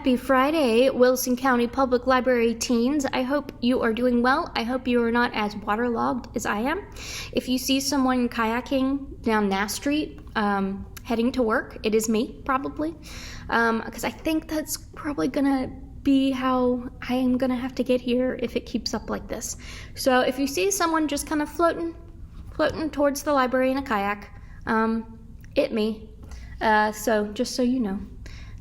Happy Friday, Wilson County Public Library teens. I hope you are doing well. I hope you are not as waterlogged as I am. If you see someone kayaking down Nass Street, heading to work, it is me, probably. Because I think that's probably gonna be how I am gonna have to get here if it keeps up like this. So if you see someone just kind of floating towards the library in a kayak, it me. So just so you know,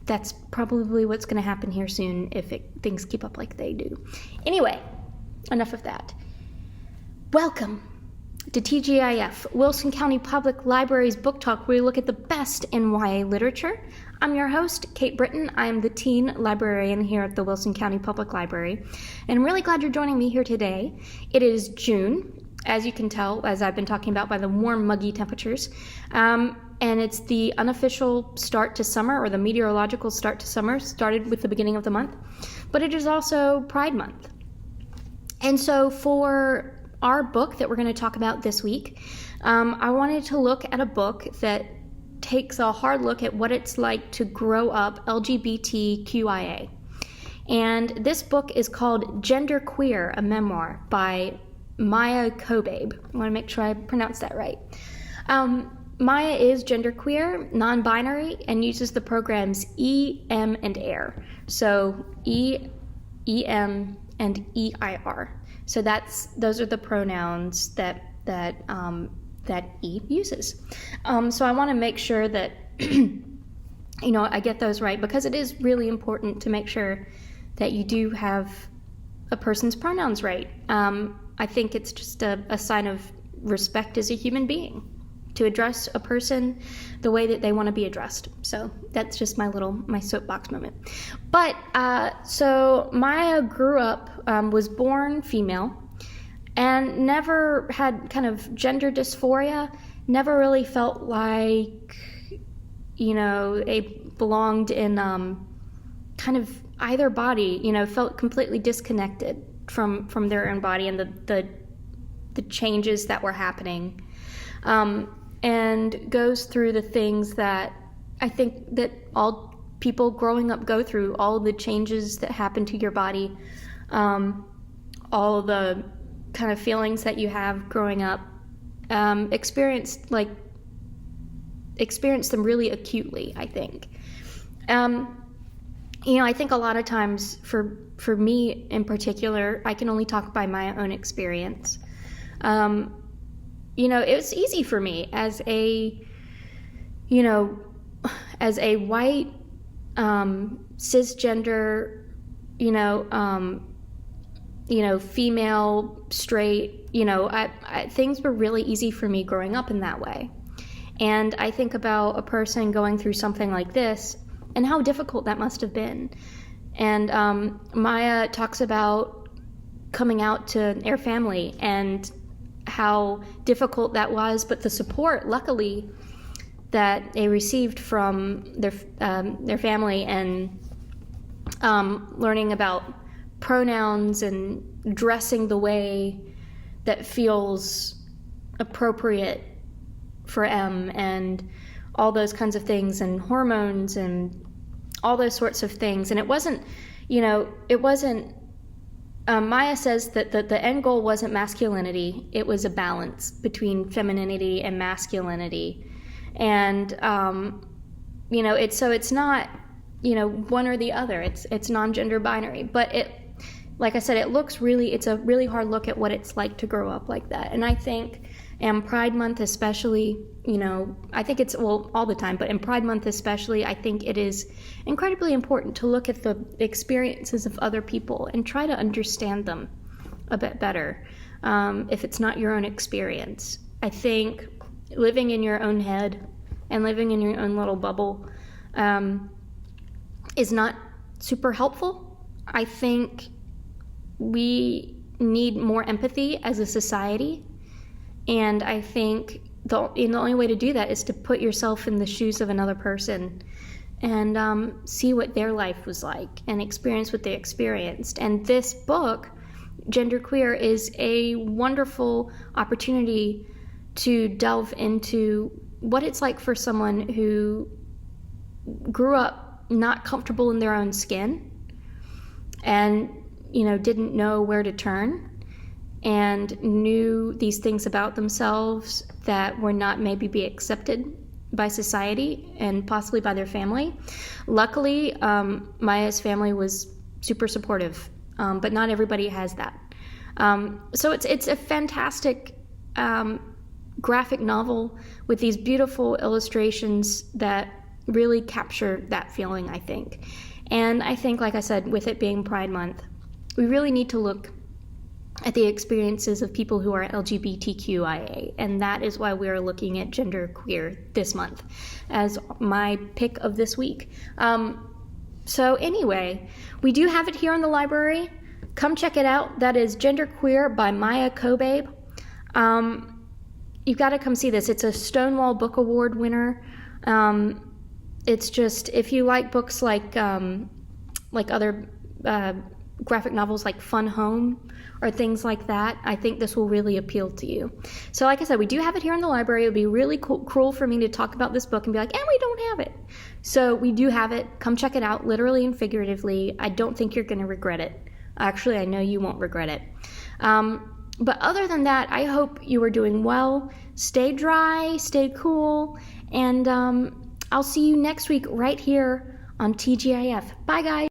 that's probably what's going to happen here soon if things keep up like they do. Anyway, enough of that. Welcome to TGIF, Wilson County Public Library's Book Talk, where we look at the best in YA literature. I'm your host, Kate Britton. I am the teen librarian here at the Wilson County Public Library, and I'm really glad you're joining me here today. It is June, as you can tell, as I've been talking about, by the warm, muggy temperatures. And it's the unofficial start to summer, or the meteorological start to summer, started with the beginning of the month. But it is also Pride Month. And so for our book that we're going to talk about this week, I wanted to look at a book that takes a hard look at what it's like to grow up LGBTQIA. And this book is called Gender Queer, a Memoir by Maia Kobabe. I want to make sure I pronounce that right. Maia is genderqueer, non-binary, and uses the programs E, M, and AIR. So E, EM, and EIR. So those are the pronouns that E uses. So I want to make sure that I get those right, because it is really important to make sure that you do have a person's pronouns right. I think it's just a sign of respect as a human being to address a person the way that they want to be addressed. So that's just my soapbox moment. But so Maia grew up, was born female, and never had kind of gender dysphoria, never really felt like, they belonged in kind of either body, felt completely disconnected from their own body and the changes that were happening. And goes through the things that I think that all people growing up go through, all the changes that happen to your body, all the kind of feelings that you have growing up, experience them really acutely, I think. I think a lot of times for me in particular, I can only talk by my own experience. It was easy for me as a white, cisgender, female, straight, things were really easy for me growing up in that way. And I think about a person going through something like this and how difficult that must have been. And Maia talks about coming out to their family and how difficult that was, but the support, luckily, that they received from their family, and learning about pronouns and dressing the way that feels appropriate for M, and all those kinds of things, and hormones and all those sorts of things. And it wasn't Maia says that the end goal wasn't masculinity, it was a balance between femininity and masculinity. And, it's not, one or the other, it's non-gender binary. But like I said, it's a really hard look at what it's like to grow up like that. And I think, Pride Month especially, I think it's, all the time, but in Pride Month especially, I think it is incredibly important to look at the experiences of other people and try to understand them a bit better, if it's not your own experience. I think living in your own head and living in your own little bubble is not super helpful. I think we need more empathy as a society. And I think the only way to do that is to put yourself in the shoes of another person and see what their life was like and experience what they experienced. And this book, Genderqueer, is a wonderful opportunity to delve into what it's like for someone who grew up not comfortable in their own skin and, didn't know where to turn and knew these things about themselves that were not maybe be accepted by society and possibly by their family. Luckily, Maia's family was super supportive, but not everybody has that. So it's a fantastic graphic novel with these beautiful illustrations that really capture that feeling, I think. And I think, like I said, with it being Pride Month, we really need to look at the experiences of people who are LGBTQIA, and that is why we are looking at genderqueer this month as my pick of this week. So anyway, we do have it here in the library. Come check it out. That is Genderqueer by Maia Kobabe. You've got to come see this. It's a Stonewall Book Award winner. It's just, if you like books like other graphic novels like Fun Home or things like that, I think this will really appeal to you. So like I said, we do have it here in the library. It would be really cruel for me to talk about this book and be like, and we don't have it. So we do have it. Come check it out, literally and figuratively. I don't think you're going to regret it. Actually, I know you won't regret it. But other than that, I hope you are doing well. Stay dry, stay cool, and I'll see you next week right here on TGIF. Bye, guys.